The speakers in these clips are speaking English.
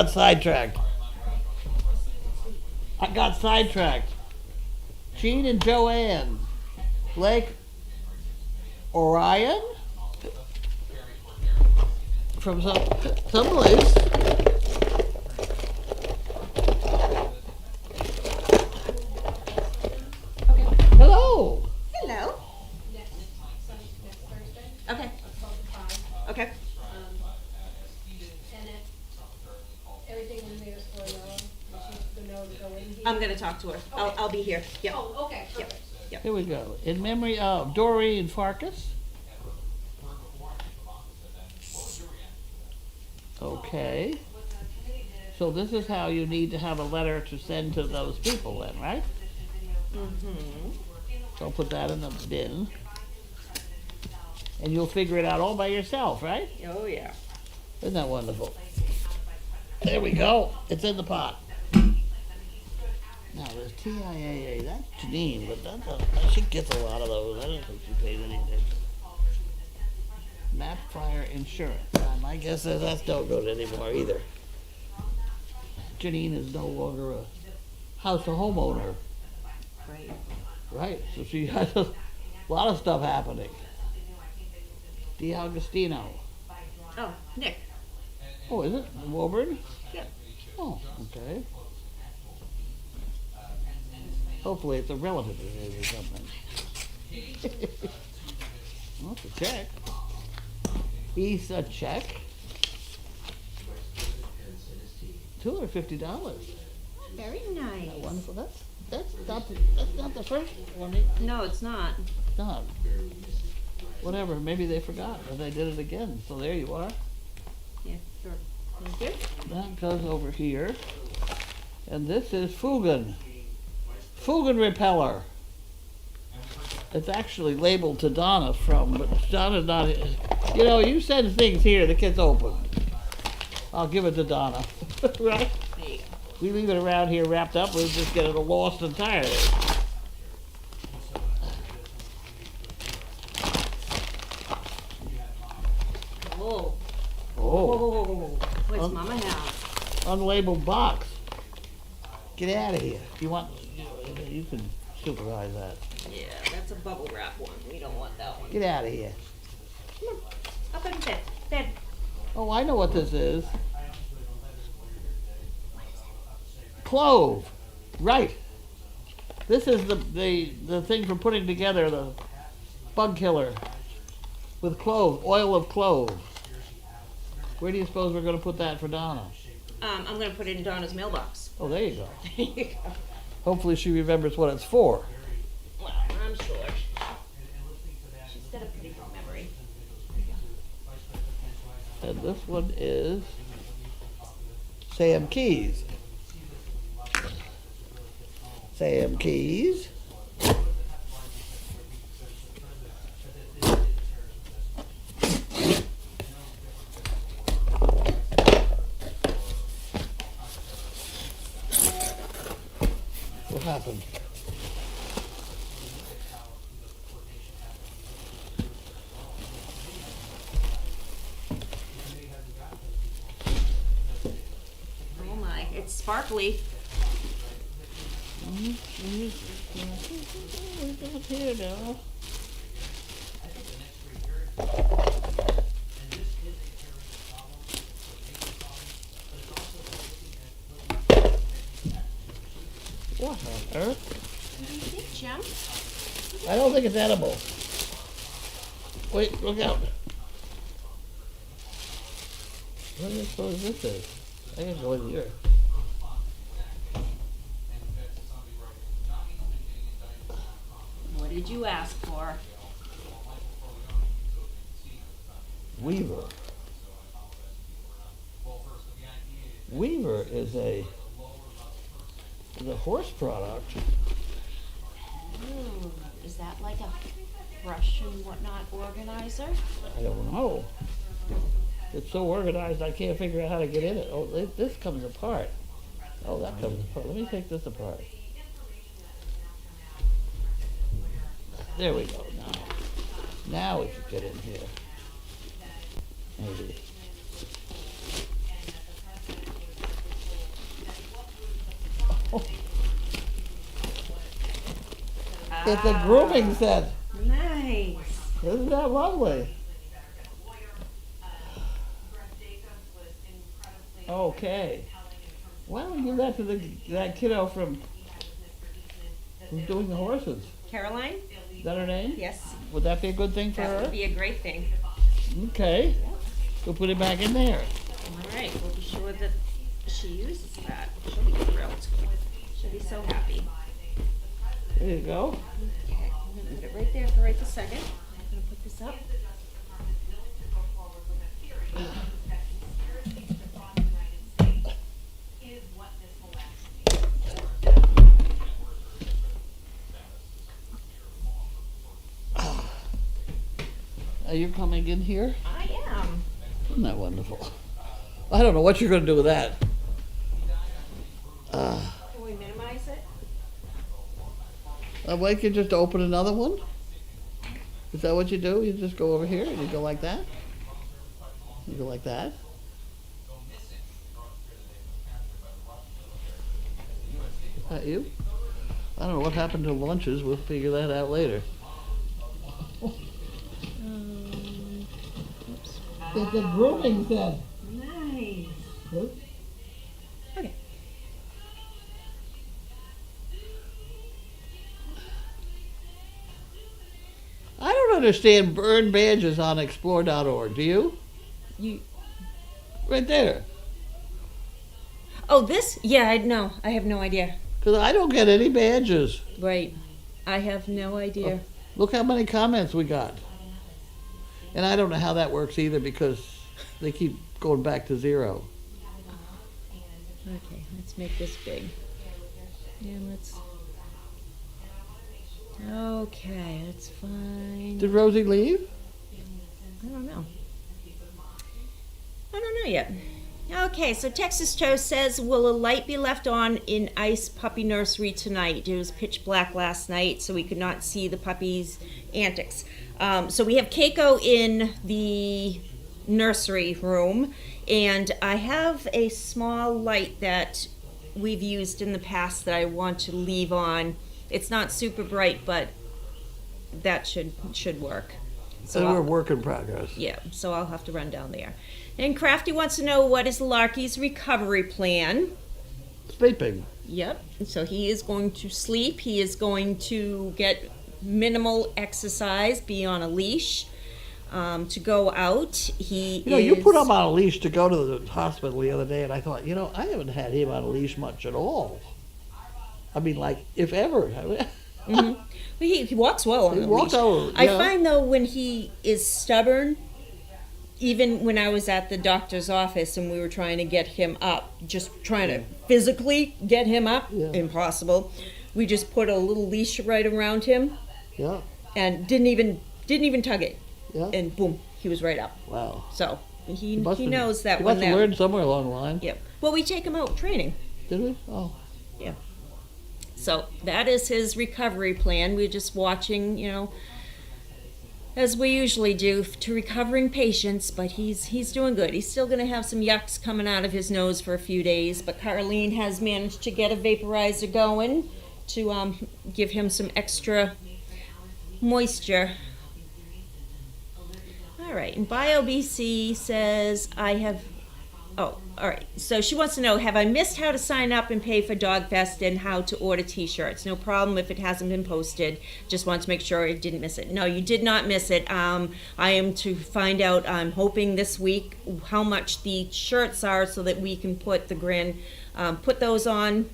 got sidetracked. I got sidetracked. Gene and Joanne. Blake Orion? From someplace. Okay. Hello. Hello. Okay. Okay. Everything in there is for Noah. She's the Noah to go in here. I'm gonna talk to her. I'll be here. Yep. Oh, okay, perfect. Here we go. In memory of Doreen Farkas. Okay. So this is how you need to have a letter to send to those people then, right? Mm-hmm. So I'll put that in the bin. And you'll figure it out all by yourself, right? Oh, yeah. Isn't that wonderful? There we go. It's in the pot. Now there's TIAA. That's Janine, but she gets a lot of those. I don't think she pays anything. Map Fire Insurance. My guess is that's no good anymore either. Janine is no longer a house to homeowner. Right. Right. So she has a lot of stuff happening. D'Agostino. Oh, Nick. Oh, is it? Woburn? Yeah. Oh, okay. Hopefully it's a relative of his or something. Well, it's a check. He's a check. $250. Very nice. Wonderful. That's not the first one. No, it's not. No. Whatever. Maybe they forgot and they did it again. So there you are. Yeah, sure. Thank you. That goes over here. And this is Fugan. Fugan repeller. It's actually labeled to Donna but Donna's not. You know, you send things here that gets opened. I'll give it to Donna. Right? There you go. We leave it around here wrapped up, we'll just get it lost entirely. Whoa. Oh, Whoa. What's Mama have? unlabeled box. Get out of here. You can supervise that. Yeah, that's a bubble wrap one. We don't want that one. Get out of here. Come on. Up in bed. Bed. Oh, I know what this is. Clove. Right. This is the thing for putting together the bug killer with clove, oil of clove. Where do you suppose we're going to put that for Donna? I'm going to put it in Donna's mailbox. Oh, there you go. There you go. Hopefully she remembers what it's for. Well, I'm sure. She's got a pretty good memory. And this one is Sam Keys. Sam Keys. What happened? Oh my, it's sparkly. Here now. What on earth? What do you think, Jim? I don't think it's edible. Wait, look out. What do you suppose this is? I can go in here. What did you ask for? Weaver. Weaver is a horse product. Ooh, is that like a brush and whatnot organizer? I don't know. It's so organized I can't figure out how to get in it. Oh, this comes apart. Oh, that comes apart. Let me take this apart. There we go. Now we can get in here. Maybe. It's a grooming set. Nice. Isn't that lovely? Okay. Why don't we give that to that kiddo from who's doing the horses? Caroline? Is that her name? Yes. Would that be a good thing for That would her? be a great thing. Okay. We'll put it back in there. All right, we'll be sure that she uses that. She'll be thrilled. She'll be so happy. There you go. Okay, I'm gonna leave it right there for right this second. I'm gonna put this up. Are you coming in here? I am. Isn't that wonderful? I don't know what you're going to do with that. Can we minimize it? Why can't you just open another one? Is that what you do? You just go over here and you go like that? You go like that? Is that you? I don't know what happened to lunches. We'll figure that out later. It's a grooming set. Nice. Okay. I don't understand burn badges on explore.org. Do you? You. Right there. Oh, this? Yeah, no, I have no idea. Because I don't get any badges. Right. I have no idea. Look how many comments we got. And I don't know how that works either because they keep going back to zero. Okay, let's make this big. Yeah, let's. Okay, that's fine. Did Rosie leave? I don't know. I don't know yet. Okay, so Texas Toast says, will a light be left on in Ice Puppy Nursery tonight? It was pitch black last night, so we could not see the puppy's antics. So we have Keiko in the nursery room, and I have a small light that we've used in the past that I want to leave on. It's not super bright, but that should work. So we're a work in progress. Yeah, so I'll have to run down there. And Crafty wants to know, what is Larky's recovery plan? Sleeping. Yep, so he is going to sleep. He is going to get minimal exercise, be on a leash, to go out. You put him on a leash to go to the hospital the other day, and I thought, I haven't had him on a leash much at all. I mean, like, if ever. Mm-hmm. He walks well on the leash. I find, though, when he is stubborn, even when I was at the doctor's office and we were trying to get him up, just trying to physically get him up, impossible. We just put a little leash right around him. Yeah. And didn't even tug it. Yeah. And boom, he was right up. Wow. So he knows that he one. He must have learned somewhere along the line. Yep. Well, we take him out training. Did we? Oh. Yeah. So that is his recovery plan. We're just watching, as we usually do, to recovering patients, but he's doing good. He's still going to have some yucks coming out of his nose for a few days, but Carlene has managed to get a vaporizer going to give him some extra moisture. All right, and BioBC says, all right. So she wants to know, have I missed how to sign up and pay for DogFest and how to order t-shirts? No problem if it hasn't been posted. Just want to make sure I didn't miss it. No, you did not miss it. I am to find out, I'm hoping this week, how much the shirts are so that we can put put those on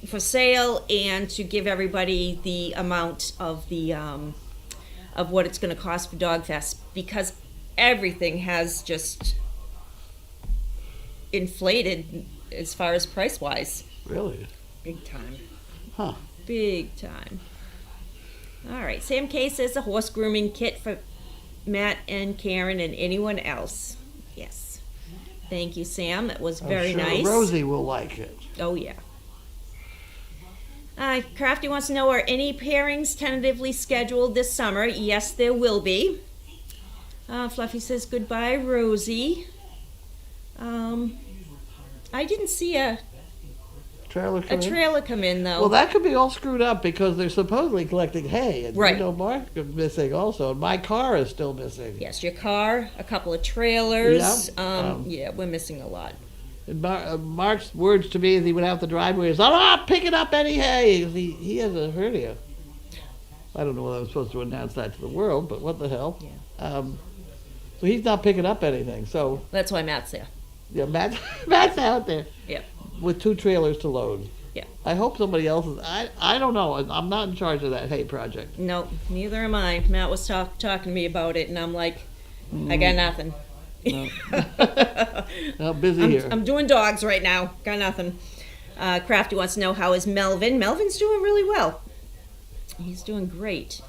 for sale and to give everybody the amount of of what it's going to cost for DogFest, because everything has just inflated as far as price-wise. Really? Big time. Huh. Big time. All right. Sam K says a horse grooming kit for Matt and Karen and anyone else. Yes. Thank you, Sam. That was very nice. Rosie will like it. Oh, yeah. Crafty wants to know, are any pairings tentatively scheduled this summer? Yes, there will be. Fluffy says, goodbye, Rosie. I didn't see a trailer come A in? trailer come in though. Well, that could be all screwed up because they're supposedly collecting hay. And Right. you know, Mark is missing also. And my car is still missing. Yes, your car, a couple of trailers. Yeah. Yeah, we're missing a lot. And Mark's words to me as he went out the driveway is, I'm not picking up any hay. He has a hernia. I don't know whether I'm supposed to announce that to the world, but what the hell. Yeah. So he's not picking up anything. So That's why Matt's there. yeah, Matt's out there Yep. with 2 trailers to load. Yeah. I hope somebody else is. I don't know. I'm not in charge of that hay project. No, neither am I. Matt was talking to me about it, and I'm like, I got nothing. No. I'm busy here. I'm doing dogs right now. Got nothing. Crafty wants to know, how is Melvin? Melvin's doing really well. He's doing great.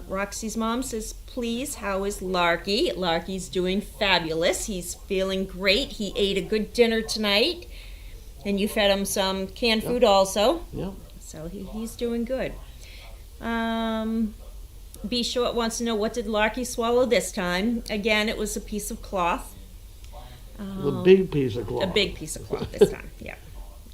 Roxy's mom says, please, how is Larky? Larky's doing fabulous. He's feeling great. He ate a good dinner tonight. And you fed him some canned food also. Yep. So he's doing good. B Short wants to know, what did Larky swallow this time? Again, it was a piece of cloth. The big piece of cloth. A big piece of cloth this time, yeah.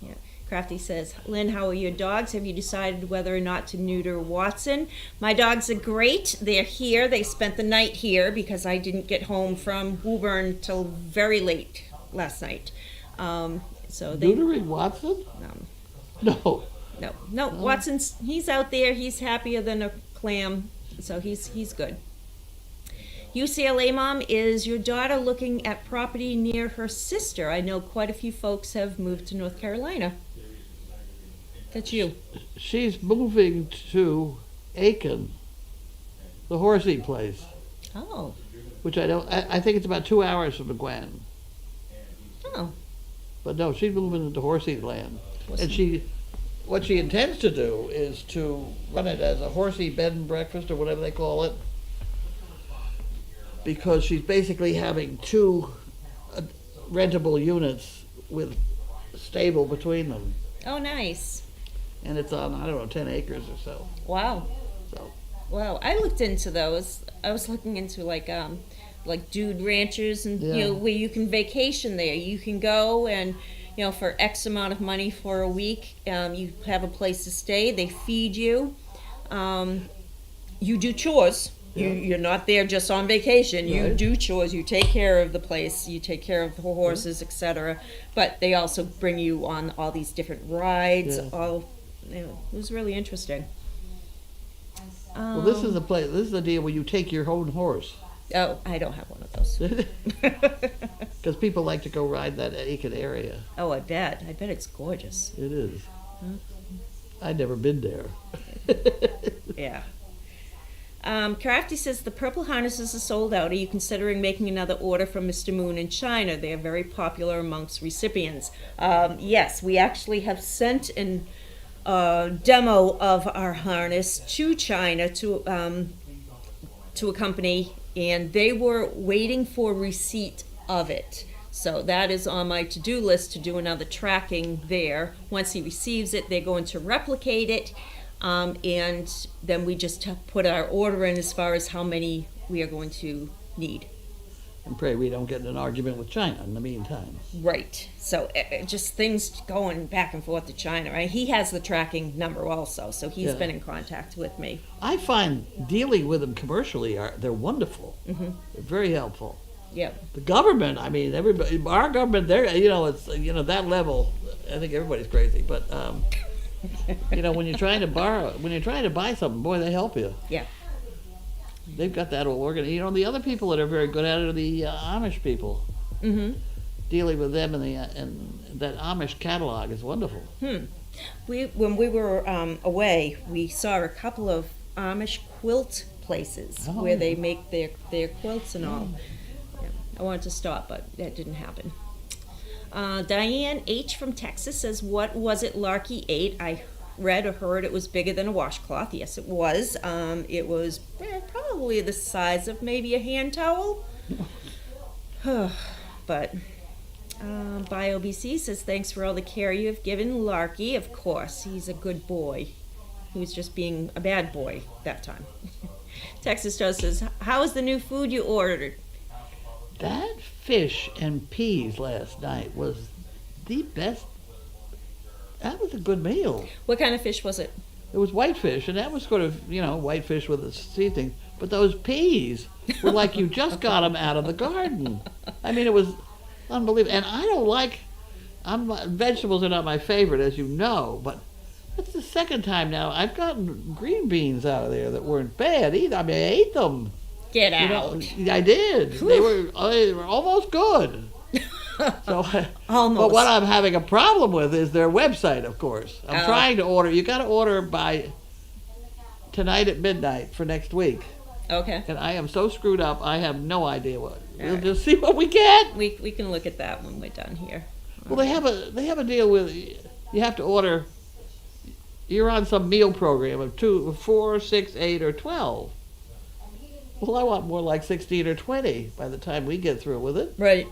Yeah. Crafty says, Lynn, how are your dogs? Have you decided whether or not to neuter Watson? My dogs are great. They're here. They spent the night here because I didn't get home from Woburn till very late last night. So they Neutering Watson? no, No. Watson's, he's out there. He's happier than a clam, so he's good. UCLA mom, is your daughter looking at property near her sister? I know quite a few folks have moved to North Carolina. That's you. She's moving to Aiken, the horsey place, Oh. which I think it's about 2 hours from Gwen. Oh. But no, she's moving into horsey land. Awesome. And what she intends to do is to run it as a horsey bed and breakfast or whatever they call it. Because she's basically having 2 rentable units with stable between them. Oh, nice. And it's on, I don't know, 10 acres or so. Wow. So Wow. I looked into those. I was looking into like dude ranchers and Yeah. where you can vacation there. You can go and for X amount of money for a week, you have a place to stay. They feed you. You do chores. Yeah. You're not there just on vacation. You Right. do chores. You take care of the place. You take care of the horses, etc. But they also bring you on all these different rides. Yeah. It was really interesting. Well, this is the place. This is the deal where you take your own horse. Oh, I don't have one of those. Because people like to go ride that Aiken area. Oh, I bet. I bet it's gorgeous. It is. I'd never been there. Yeah. Crafty says the purple harnesses are sold out. Are you considering making another order from Mr. Moon in China? They are very popular amongst recipients. Yes, we actually have sent an demo of our harness to China to a company, and they were waiting for receipt of it. So that is on my to-do list to do another tracking there. Once he receives it, they're going to replicate it, and then we just put our order in as far as how many we are going to need. And pray we don't get in an argument with China in the meantime. Right. So just things going back and forth to China, right? He has the tracking number also, so he's Yeah. been in contact with me. I find dealing with them commercially they're wonderful. Mm-hmm. They're very helpful. Yep. The government, I mean, everybody, our government, they're, it's, that level, I think everybody's crazy. But, when you're trying to buy something, boy, they help you. Yeah. They've got that all organized. The other people that are very good at it are the Amish people. Mm-hmm. Dealing with them and that Amish catalog is wonderful. When we were away, we saw a couple of Amish quilt places Oh. where they make their quilts and all. Yeah. I wanted to stop, but that didn't happen. Diane H. from Texas says, what was it Larky ate? I read or heard it was bigger than a washcloth. Yes, it was. It was probably the size of maybe a hand towel. But BioBC says, thanks for all the care you have given Larky. Of course, he's a good boy. He was just being a bad boy that time. Texas Joe says, how is the new food you ordered? That fish and peas last night was the best That was a good meal. What kind of fish was it? It was whitefish, and that was sort of, whitefish with a seasoning. But those peas were like you just got them out of the garden. I mean, it was unbelievable. And I don't like, vegetables are not my favorite, as you know, but it's the second time now I've gotten green beans out of there that weren't bad either. I mean, I ate them. Get out. I did. They were almost good. So, Almost. But what I'm having a problem with is their website, of course. I'm trying to order. You got to order by tonight at midnight for next week. Okay. And I am so screwed up. I have no idea what. We'll right. just see what we get. We can look at that when we're done here. Well, they have a deal with you have to order. You're on some meal program of 2, 4, 6, 8, or 12. Well, I want more like 16 or 20 by the time we get through with it. Right.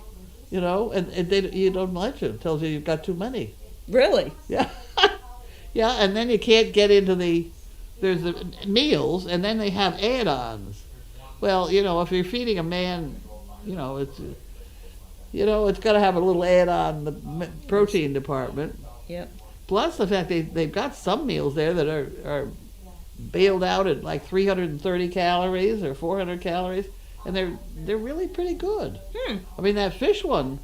And you don't let you. It tells you you've got too many. Really? Yeah. Yeah, and then you can't get into there's the meals, and then they have add-ons. Well, if you're feeding a man, it's got to have a little add-on in the protein department. Yep. Plus the fact they've got some meals there that are bailed out at like 330 calories or 400 calories, and they're really pretty good. I mean, that fish one,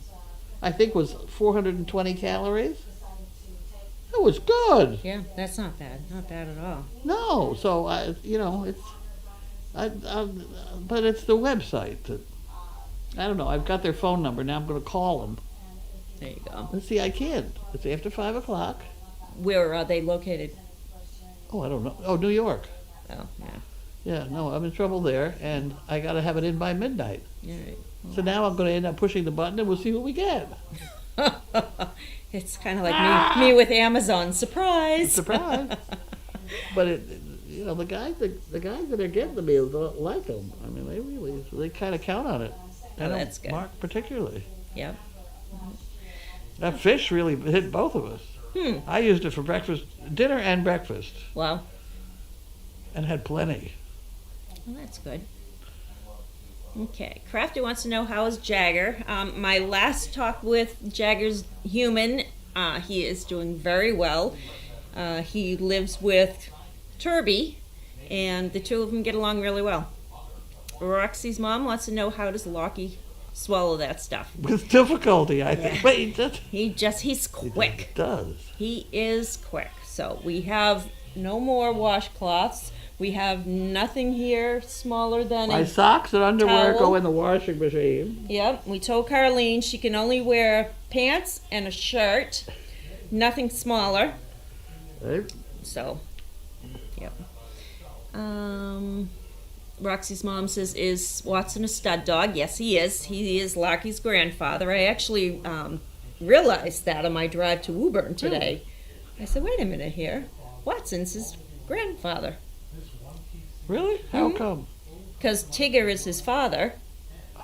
I think, was 420 calories. That was good. Yeah, that's not bad. Not bad at all. No, so but it's the website that I don't know. I've got their phone number now. I'm going to call them. There you go. Let's see. I can't. It's after 5 o'clock. Where are they located? Oh, I don't know. Oh, New York. Oh, yeah. Yeah, no, I'm in trouble there, and I got to have it in by midnight. All right. So now I'm going to end up pushing the button, and we'll see what we get. It's kind of like me with Amazon. Surprise! Surprise! But the guys that are getting the meals don't like them. I mean, they kind of count on it. That's good. Mark particularly. Yep. That fish really hit both of us. I used it for breakfast, dinner, and breakfast, Wow. and had plenty. Well, that's good. Okay. Crafty wants to know, how is Jagger? My last talk with Jagger's human, he is doing very well. He lives with Turby, and the two of them get along really well. Roxy's mom wants to know, how does Lockheed swallow that stuff? With difficulty, I think. Yeah. But He's quick. He does. He is quick. So we have no more washcloths. We have nothing here smaller than My socks and underwear towel. go in the washing machine. Yep. We told Carlene she can only wear pants and a shirt. Nothing smaller. Right? So, yep. Roxy's mom says, is Watson a stud dog? Yes, he is. He is Lockheed's grandfather. I actually realized that on my drive to Woburn today. I said, wait a minute here. Watson's his grandfather. Really? How come? Because Tigger is his father,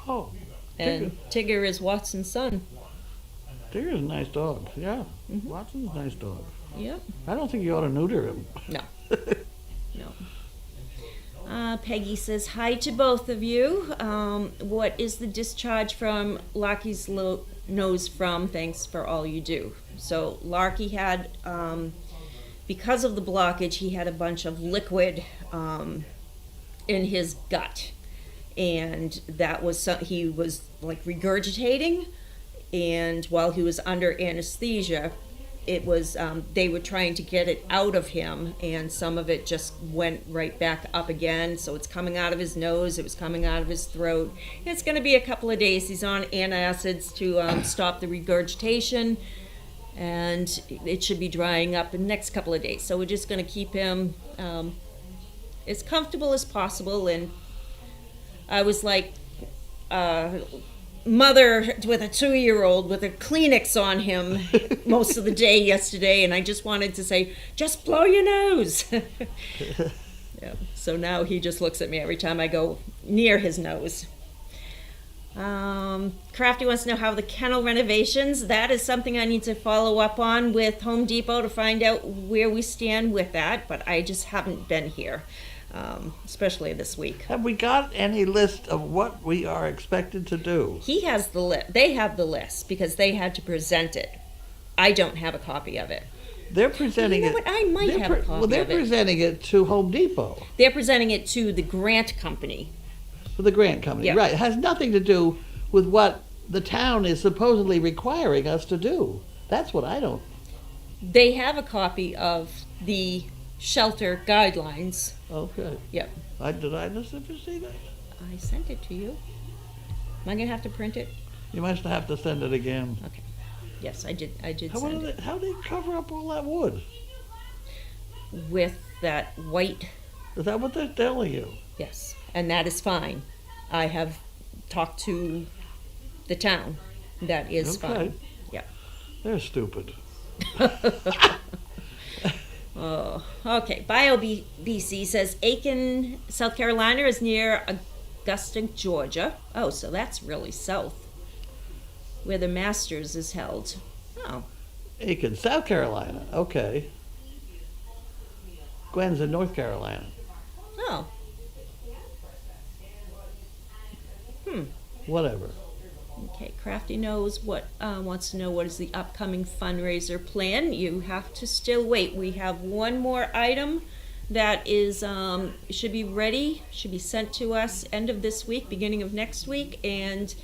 Oh, and Tigger is Watson's son. Tigger's a nice dog. Yeah. Watson's a nice dog. Yep. I don't think you ought to neuter him. No. No. Peggy says, hi to both of you. What is the discharge from Larky's nose from? Thanks for all you do. So Larky had, because of the blockage, he had a bunch of liquid in his gut. And that was, he was like regurgitating. And while he was under anesthesia, it was, they were trying to get it out of him, and some of it just went right back up again. So it's coming out of his nose, it was coming out of his throat. It's going to be a couple of days. He's on antacids to stop the regurgitation, and it should be drying up in the next couple of days. So we're just going to keep him as comfortable as possible. And I was like, mother with a 2-year-old with a Kleenex on him most of the day yesterday, and I just wanted to say, just blow your nose. Yeah. So now he just looks at me every time I go near his nose. Crafty wants to know how the kennel renovations. That is something I need to follow up on with Home Depot to find out where we stand with that, but I just haven't been here. Especially this week. Have we got any list of what we are expected to do? He has the list. They have the list because they had to present it. I don't have a copy of it. They're presenting You know it. what? I might have a copy Well, they're of it. presenting it to Home Depot, They're presenting it to the grant company. for the grant company. Yeah. Right. It has nothing to do with what the town is supposedly requiring us to do. That's what I don't. They have a copy of the shelter guidelines. Okay. Yep. Did I just ever see that? I sent it to you. Am I gonna have to print it? You must have to send it again. Okay. Yes, I did How send do it. how do they cover up all that wood? With that white, Is that what they're telling you? yes, and that is fine. I have talked to the town. That is Okay. fine. Yeah. They're stupid. Oh, okay. BioBC says Aiken, South Carolina is near Augusta, Georgia. Oh, so that's really south, where the Masters is held. Oh, Aiken, South Carolina. Okay. Gwen's in North Carolina. oh. Whatever. Okay, Crafty knows wants to know what is the upcoming fundraiser plan. You have to still wait. We have one more item that is should be ready, should be sent to us end of this week, beginning of next week, and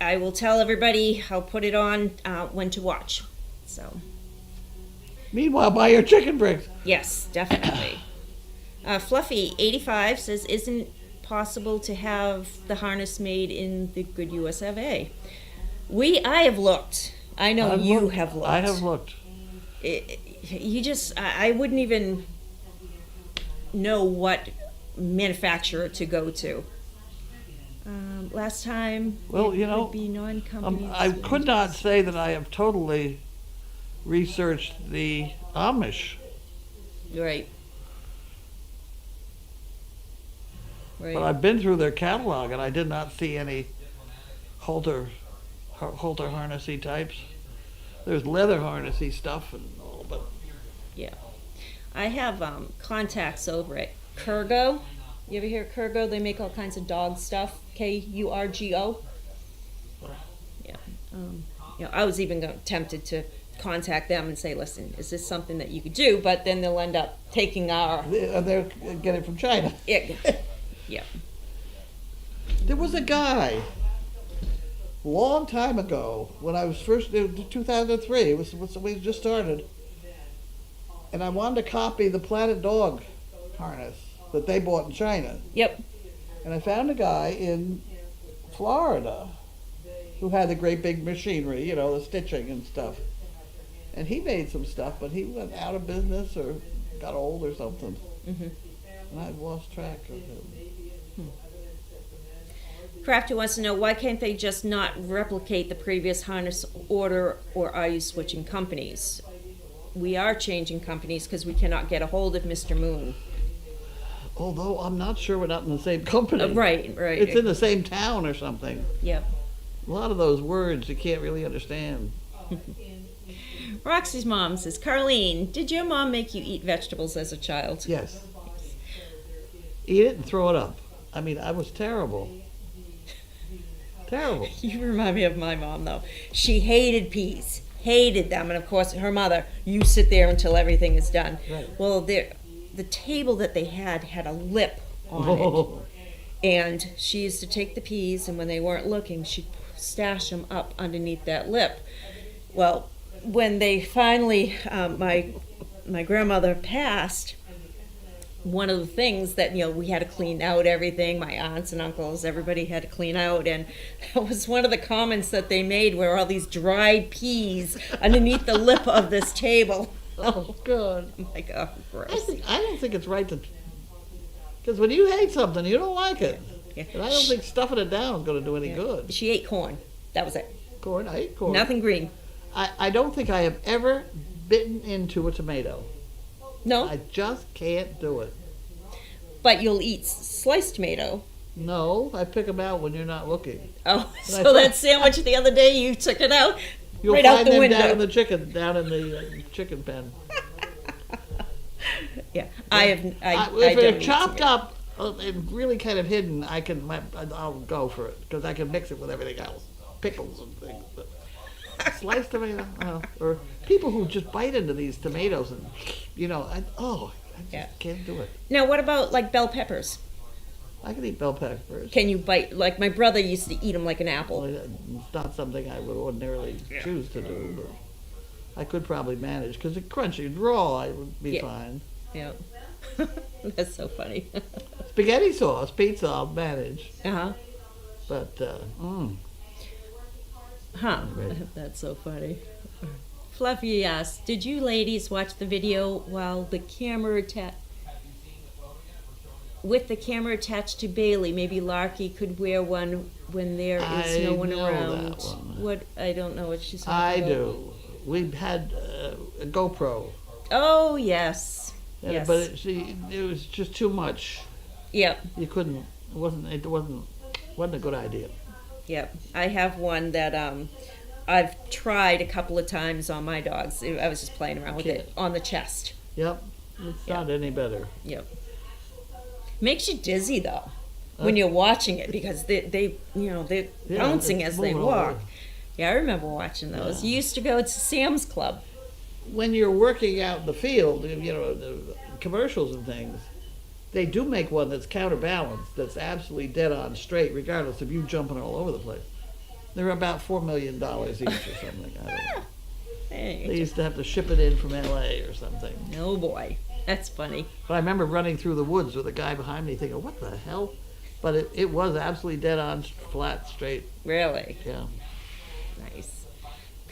I will tell everybody. I'll put it on when to watch. So Meanwhile, buy your chicken bricks. yes, definitely. Fluffy 85 says, "Isn't possible to have the harness made in the good US of A?" I have looked. I know you have looked. I have looked. I wouldn't even know what manufacturer to go to. Last time, Well, it you know, would be non-company. I could not say that I have totally researched the Amish. Right. Right. But I've been through their catalog and I did not see any halter harnessy types. There's leather harnessy stuff and all, but Yeah. I have contacts over at Kurgo. You ever hear of Kurgo? They make all kinds of dog stuff. Kurgo. Yeah. I was even tempted to contact them and say, listen, is this something that you could do? But then they'll end up taking our... they're getting it from China. Yeah. There was a guy, long time ago, when I was first, 2003, it was when we just started, and I wanted to copy the Planet Dog harness that they bought in China. Yep. And I found a guy in Florida who had the great big machinery, the stitching and stuff. And he made some stuff, but he went out of business or got old or something. Mm-hmm. And I've lost track of him. Crafty wants to know, why can't they just not replicate the previous harness order, or are you switching companies? We are changing companies because we cannot get a hold of Mr. Moon. Although I'm not sure we're not in the same company. Right. It's in the same town or something. Yep. A lot of those words you can't really understand. Roxy's mom says, Carlene, did your mom make you eat vegetables as a child? Yes. Eat it and throw it up. I mean, I was terrible. Terrible. You remind me of my mom, though. She hated peas. Hated them. And, of course, her mother, you sit there until everything is done. Right. Well, the table that they had a lip on it. And she used to take the peas, and when they weren't looking, she'd stash them up underneath that lip. Well, when they finally, my grandmother passed, one of the things that, we had to clean out everything, my aunts and uncles, everybody had to clean out, and that was one of the comments that they made, were all these dried peas underneath the lip of this table. Oh, God. I'm like, oh, gross. I don't think it's right to... Because when you hate something, you don't like it. Yeah. And I don't think stuffing it down is going to do any good. She ate corn. That was it. Corn, I ate corn. Nothing green. I don't think I have ever bitten into a tomato. No, I just can't do it. but you'll eat sliced tomato. No, I pick them out when you're not looking. Oh, I so thought- that sandwich the other day, you took it out You'll right find out the them window. down in the chicken pen. Yeah, I have. I If don't they're eat chopped tomato. up and really kind of hidden, I'll go for it because I can mix it with everything else, pickles and things. But Sliced tomato, or people who just bite into these tomatoes and, I just Yeah. can't do it. Now, what about like bell peppers? I can eat bell peppers. Can you bite? Like my brother used to eat them like an Well, apple. it's not something I would ordinarily choose to do, but I could probably manage because it's crunchy and raw. I would be Yeah. fine. Yeah. That's so funny. Spaghetti sauce, pizza, I'll manage. Uh-huh. But Huh. Right. That's so funny. Fluffy asks, did you ladies watch the video while the camera with the camera attached to Bailey? Maybe Larky could wear one when there is no I one know around. that one. What? I don't know what she's talking I about. do. We had a GoPro, Oh, yes. Yes. but it was just too much. Yep. You couldn't. It wasn't a good idea. Yep. I have one that I've tried a couple of times on my dogs. I was just playing around with it on the chest. Yep, it's not any better. Yep. Makes you dizzy though when you're watching it because they're bouncing it's as they moving all walk. over. Yeah, I remember watching those. Yeah. You used to go to Sam's Club. When you're working out in the field, the commercials and things, they do make one that's counterbalanced, that's absolutely dead on straight, regardless of you jumping all over the place. They're about $4 million each or something. I don't know. They Hey, used to have to ship it in from LA or something. oh boy, that's funny. But I remember running through the woods with a guy behind me thinking, what the hell? But it was absolutely dead on, flat, straight. Really Yeah. nice.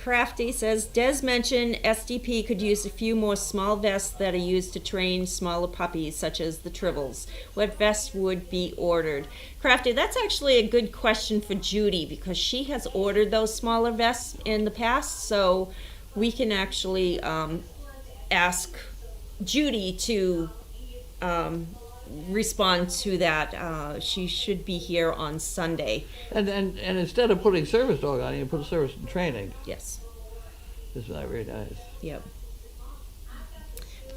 Crafty says, Des mentioned SDP could use a few more small vests that are used to train smaller puppies, such as the Tribbles. What vests would be ordered? Crafty, that's actually a good question for Judy because she has ordered those smaller vests in the past, so we can actually ask Judy to respond to that. She should be here on Sunday. And instead of putting service dog on, you put service and training. Yes. It's not very nice. Yep.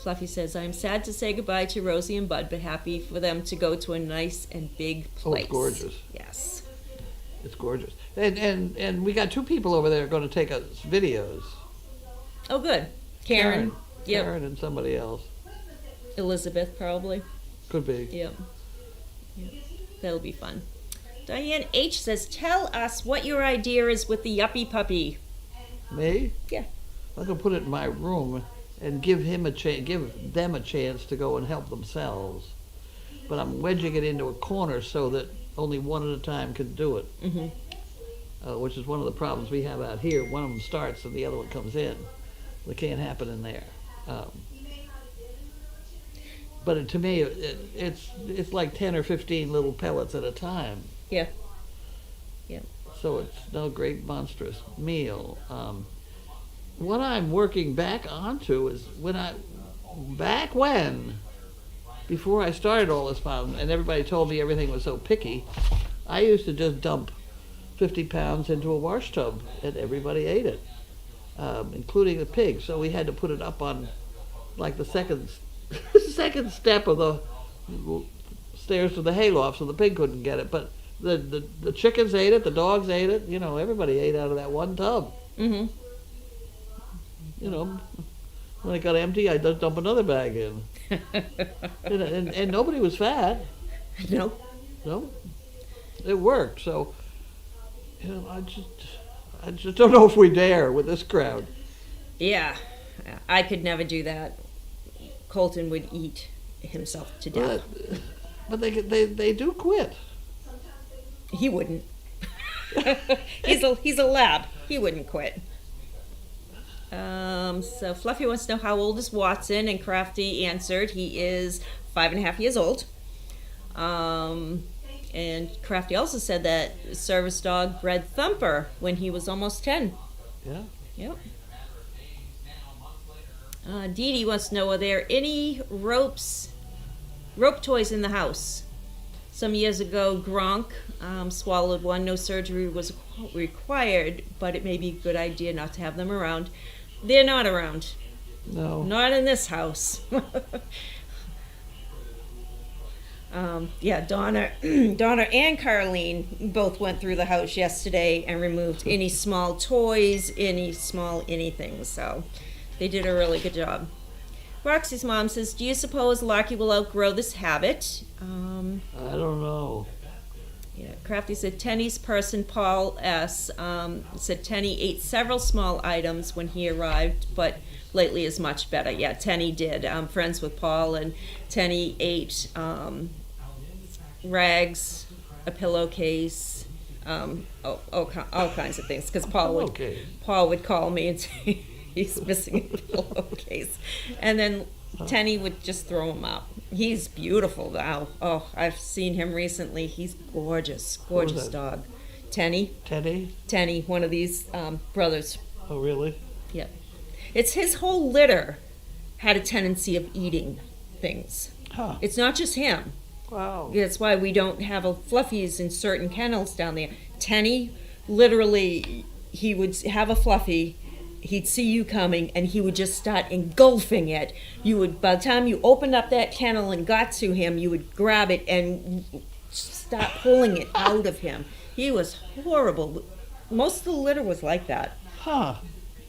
Fluffy says, I'm sad to say goodbye to Rosie and Bud, but happy for them to go to a nice and big Oh, place. it's gorgeous. Yes. It's gorgeous. And we got 2 people over there going to take us videos. Oh, good. Karen. Yep. Karen and somebody else. Elizabeth, probably. Could be. Yep. Yep. That'll be fun. Diane H says, tell us what your idea is with the yuppie puppy. Me? Yeah. I'm going to put it in my room and give them a chance to go and help themselves. But I'm wedging it into a corner so that only one at a time can do it. Mm-hmm. Which is one of the problems we have out here. One of them starts and the other one comes in. It can't happen in there. But to me, it's like 10 or 15 little pellets at a time. Yeah. Yeah. So it's no great monstrous meal. What I'm working back onto is before I started all this fun, and everybody told me everything was so picky, I used to just dump 50 pounds into a wash tub, and everybody ate it, including the pig. So we had to put it up on, like, the second step of the stairs to the hayloft, so the pig couldn't get it. But the chickens ate it, the dogs ate it. Everybody ate out of that one tub. Mm-hmm. When it got empty, I just dump another bag in, and nobody was fat. No. No, it worked. So, I just don't know if we dare with this crowd. Yeah. I could never do that. Colton would eat himself to death. But they do quit. He wouldn't. He's a lab. He wouldn't quit. So Fluffy wants to know how old is Watson, and Crafty answered he is 5.5 years old. And Crafty also said that service dog bred Thumper when he was almost 10. Yeah. Yep. Dee Dee wants to know, are there any rope toys in the house? Some years ago, Gronk swallowed one. No surgery was required, but it may be a good idea not to have them around. They're not around. No. Not in this house. Yeah, Donna, Donna and Carlene both went through the house yesterday and removed any small toys, any small anything. So they did a really good job. Roxy's mom says, "Do you suppose Larky will outgrow this habit?" I don't know. Yeah, Crafty said Tenny's person, Paul S., said Tenny ate several small items when he arrived, but lately is much better. Yeah, Tenny did. I'm friends with Paul, and Tenny ate rags, a pillowcase, all kinds of things. Because Paul would call me and say he's missing a pillowcase, and then Tenny would just throw him up. He's beautiful now. Oh, I've seen him recently. He's gorgeous dog. Tenny, one of these brothers. Oh, really? Yeah. It's his whole litter had a tendency of eating things. Huh. It's not just him. Wow. That's why we don't have fluffies in certain kennels down there. Tenny, literally, he would have a fluffy, he'd see you coming, and he would just start engulfing it. You would, by the time you opened up that kennel and got to him, you would grab it and start pulling it out of him. He was horrible. Most of the litter was like that. Huh.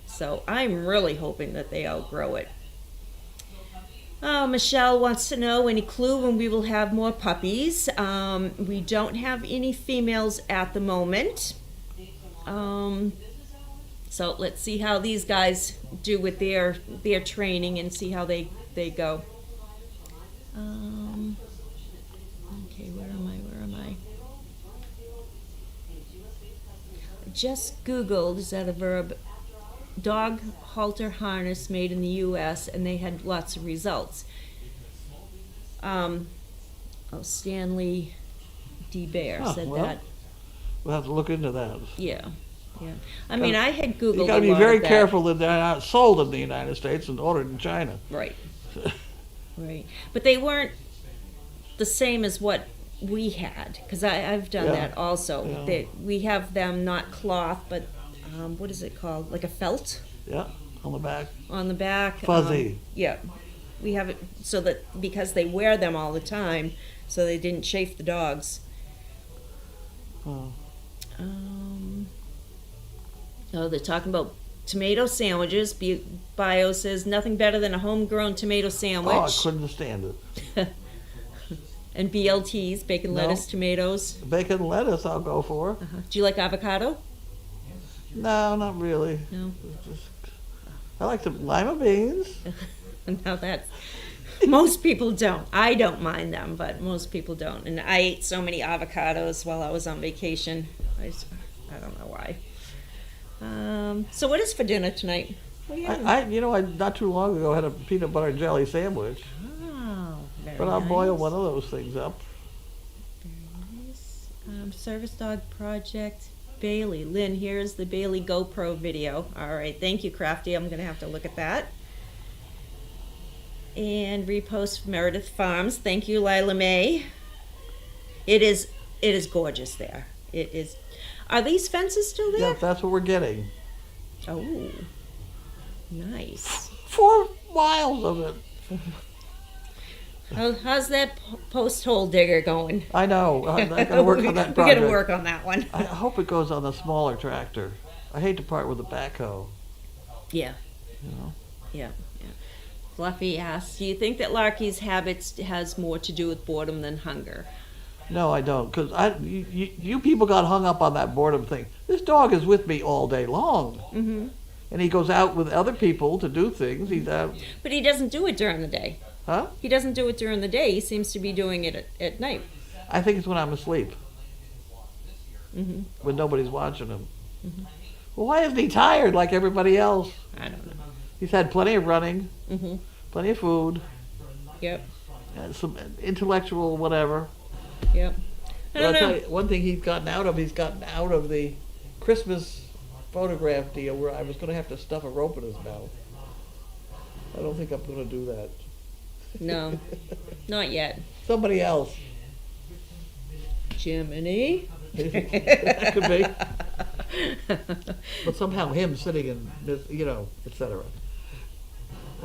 So I'm really hoping that they outgrow it. Oh, Michelle wants to know any clue when we will have more puppies. We don't have any females at the moment. So let's see how these guys do with their training and see how they go. Okay, where am I? I just Googled, is that a verb? Dog halter harness made in the U.S. and they had lots of results. Stanley D. Bear said that. We'll have to look into that. Yeah. I mean, I had Googled. You got to be very careful that they're not sold in the United States and ordered in China. Right. Right. But they weren't the same as what we had, because I've done that also. Yeah. We have them not cloth, but what is it called? Like a felt? Yeah, on the back. On the back. Fuzzy. Yeah. We have it so that because they wear them all the time, so they didn't chafe the dogs. Oh. They're talking about tomato sandwiches. Bio says nothing better than a homegrown tomato sandwich. Oh, I couldn't stand it. And BLTs, bacon, lettuce, tomatoes. Bacon and lettuce I'll go for. Do you like avocado? No, not really. No. I like the lima beans. Now that's... Most people don't. I don't mind them, but most people don't. And I ate so many avocados while I was on vacation. I don't know why. So what is for dinner tonight? I not too long ago had a peanut butter and jelly sandwich. Oh, very But I'll nice. boil one of those things up. Very nice. Service dog project. Bailey. Lynn, here's the Bailey GoPro video. All right, thank you, Crafty. I'm going to have to look at that. And repost Meredith Farms. Thank you, Lila May. It is gorgeous there. It is. Are these fences still there? Yeah, that's what we're getting. Oh, nice. 4 miles of it. How's that post hole digger going? I know. I got to work on that We project. got to work on that one. I hope it goes on the smaller tractor. I hate to part with the backhoe. Yeah. You know. Yeah. Fluffy asks, do you think that Larky's habits has more to do with boredom than hunger? No, I don't, because you people got hung up on that boredom thing. This dog is with me all day long, Mm-hmm. and he goes out with other people to do things. He's out. But he doesn't do it during the day. Huh? He doesn't do it during the day. He seems to be doing it at night. I think it's when I'm asleep, Mm-hmm. when nobody's watching him. Mm-hmm. Well, why isn't he tired like everybody else? I don't know. He's had plenty of running, Mm-hmm. plenty of food, Yep. some intellectual whatever. Yep. I But don't I'll tell know. you, one thing he's gotten out of the Christmas photograph deal where I was going to have to stuff a rope in his mouth. I don't think I'm going to do that. No, not yet. Somebody else. Jiminy. That could be. But somehow him sitting in, etc.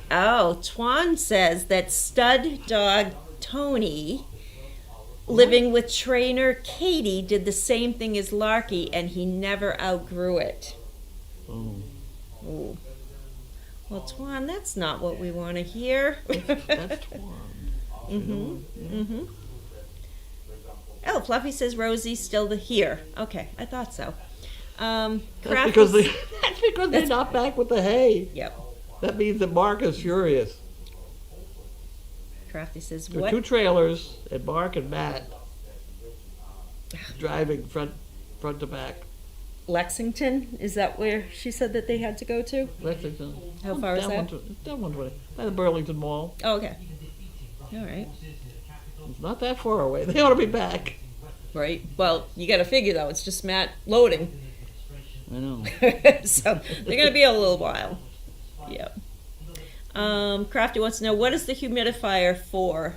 Oh, Twan says that stud dog Tony living with trainer Katie did the same thing as Larky, and he never outgrew it. Oh. Ooh. Well, Twan, that's not what we want to hear. That's torn. Mm-hmm. Oh, Fluffy says Rosie's still here. Okay, I thought so. That's Crafty- because they're not back with the hay. Yep. That means that Mark is furious. Crafty says There are what? 2 trailers, and Mark and Matt driving front to back. Lexington? Is that where she said that they had to go to? Lexington. How far is that? Down 120. By the Burlington Mall. Oh, okay. All right. It's not that far away. They ought to be back. Right. Well, you got to figure though. It's just Matt loading, I know. so they're gonna be a little while. Yep. Crafty wants to know, what is the humidifier for?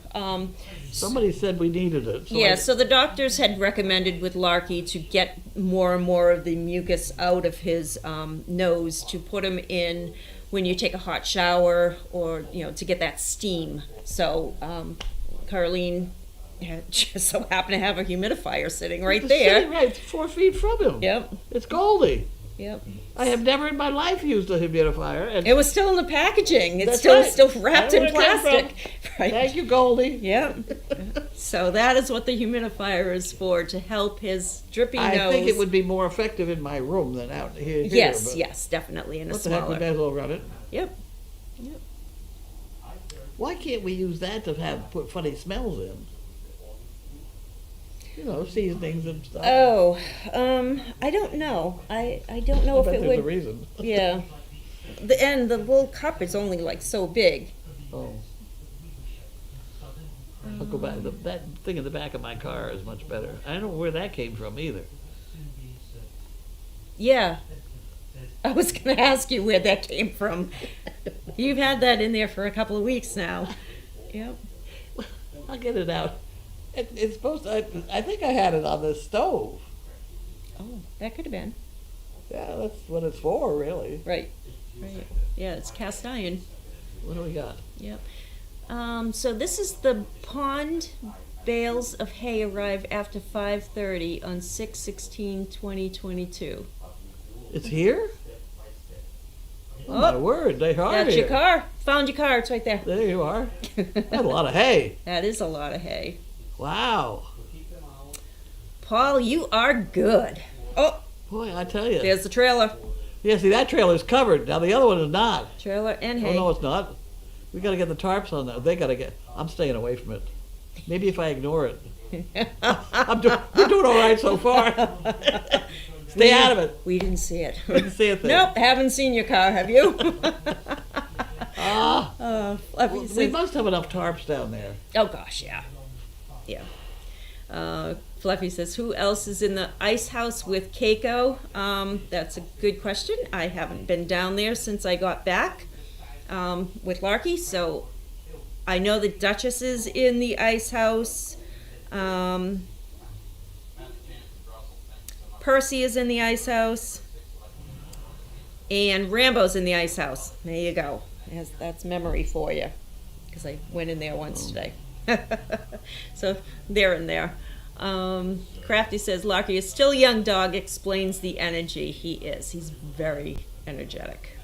Somebody said we needed it. Yeah, so the doctors had recommended with Larky to get more and more of the mucus out of his nose, to put him in when you take a hot shower, or to get that steam. So Carlene just so happened to have a humidifier sitting right It's there. sitting right 4 feet from him. Yep. It's Goldie. Yep. I have never in my life used a humidifier. And It was still in the packaging. It's That's still right. wrapped I in know where it came plastic. Right. thank you, Goldie. Yep. So that is what the humidifier is for, to help his drippy I nose. think it would be more effective in my room than out here. Yes, but yes, definitely in a What the heck, we smaller. may as well run it. Yep. Why can't we use that to put funny smells in? Seasonings and stuff. Oh, I don't know. I don't know I if bet it there's a would. reason. Yeah. The little cup is only like so big. Oh. I'll go back. That thing in the back of my car is much better. I don't know where that came from either. Yeah. I was going to ask you where that came from. You've had that in there for a couple of weeks now. Yep. I'll get it out. It's supposed to. I think I had it on the stove. Oh, that could have been. Yeah, that's what it's for, really. Right. Right. Yeah, it's cast iron. What do we got? Yep. So this is the pond bales of hay arrive after 5:30 on 6/16/2022. It's here? Oh, Oh, my word, they are That's here. your car. Found your car. It's right there. There you are. That's a lot of hay. That is a lot of hay. Wow. Paul, you are good. Oh, Boy, I tell you. there's the trailer. Yeah, see, that trailer's covered. Now, the other one is not. Trailer and Oh, hay. no, it's not. We got to get the tarps on that. They got to get. I'm staying away from it. Maybe if I ignore it. We're doing all right so far. Stay out of it. We didn't see it. Didn't see a thing. Nope, haven't seen your car, have you? Fluffy We says- must have enough tarps down there. Oh gosh, yeah. Yeah. Fluffy says, who else is in the ice house with Keiko? That's a good question. I haven't been down there since I got back with Larky, so I know the Duchess is in the ice house. Percy is in the ice house. And Rambo's in the ice house. There you go. That's memory for you, because I went in there once today. So they're in there. Crafty says, Larky is still a young dog, explains the energy. He is. He's very energetic.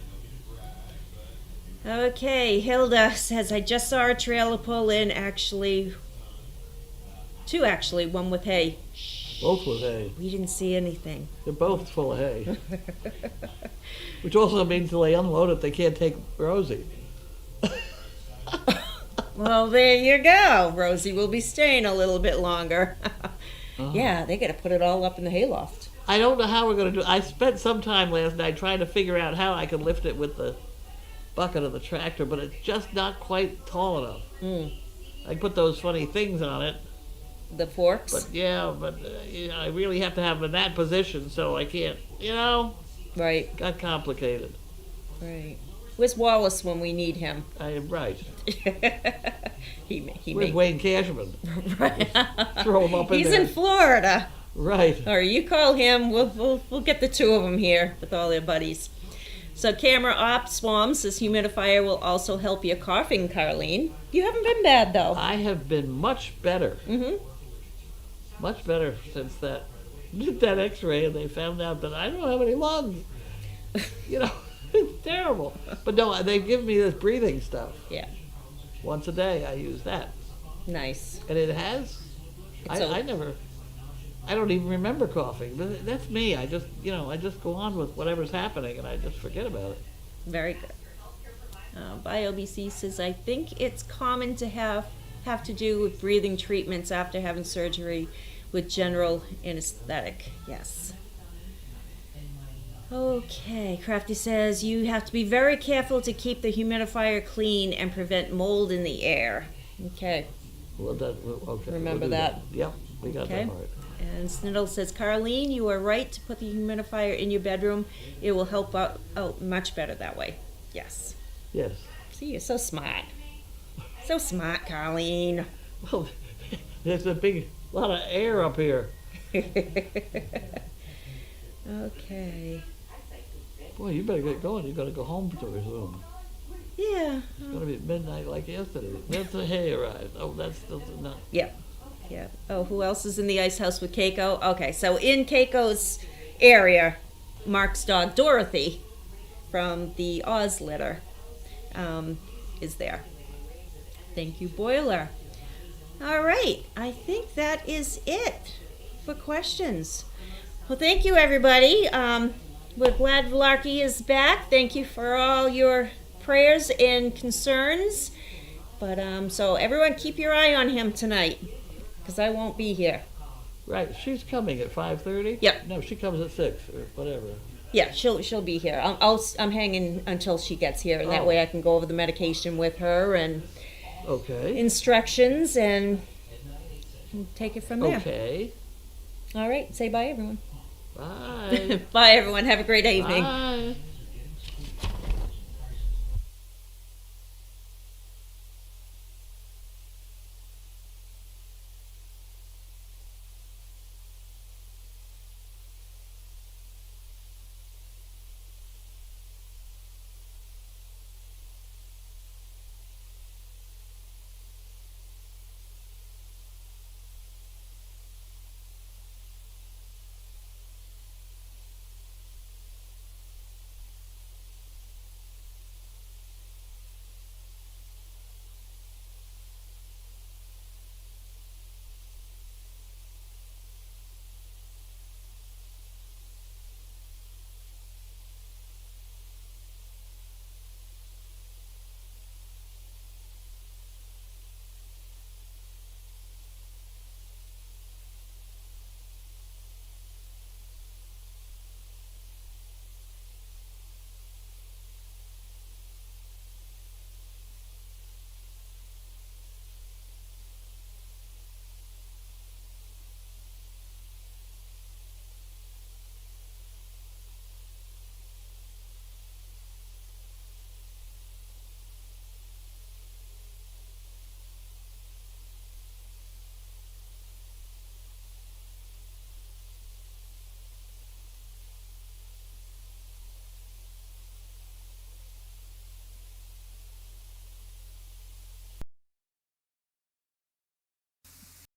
Okay, Hilda says, I just saw a trailer pull in, two actually, one with hay. Both with hay. We didn't see anything. They're both full of hay. Which also means till they unload it, they can't take Rosie. Well, there you go. Rosie will be staying a little bit longer. Yeah, they got to put it all up in the hayloft. I don't know how we're going to do. I spent some time last night trying to figure out how I could lift it with the bucket of the tractor, but it's just not quite tall enough. I put those funny things on it, The forks? but I really have to have them in that position, so I can't. Right, Got complicated. right. Where's Wallace when we need him? I am right. he Where's may. Wayne Cashman? Right. Throw him up in He's there. in Florida. Right. Or you call him. We'll get the two of them here with all their buddies. So camera op Swam says humidifier will also help your coughing, Carlene. You haven't been bad though. I have been much better. Mm-hmm. Much better since that did that X-ray and they found out that I don't have any lungs. You know, it's terrible. But no, they give me this breathing stuff. Yeah. Once a day, I use that, Nice. and it has. It's a- I don't even remember coughing. But that's me. I just go on with whatever's happening, and I just forget about it. Very good. BioBC says, I think it's common to have to do with breathing treatments after having surgery with general anesthetic. Yes. Okay, Crafty says, you have to be very careful to keep the humidifier clean and prevent mold in the air. Okay. Well, okay. Remember we'll do that. Yep, we got Okay. that part. And Sniddle says, Carlene, you are right to put the humidifier in your bedroom. It will help out much better that way. Yes. Yes. See, you're so smart. So smart, Carlene. Well, there's a lot of air up here. Okay. Boy, you better get going. You got to go home to resume. Yeah. It's going to be midnight like yesterday. That's the hay arrived. Oh, that's still not. Yeah. Yeah. Oh, who else is in the ice house with Keiko? Okay, so in Keiko's area, Mark's dog Dorothy from the Oz litter is there. Thank you, Boiler. All right, I think that is it for questions. Well, thank you, everybody. We're glad Vlarky is back. Thank you for all your prayers and concerns. But so everyone, keep your eye on him tonight, because I won't be here. Right, she's coming at 5:30. Yep. No, she comes at 6 or whatever. Yeah, she'll be here. I'm hanging until she gets here, and that Oh. way I can go over the medication with her and Okay. instructions and take it from there. Okay. All right, say bye, everyone. Bye. Bye, everyone. Have a great evening. Bye.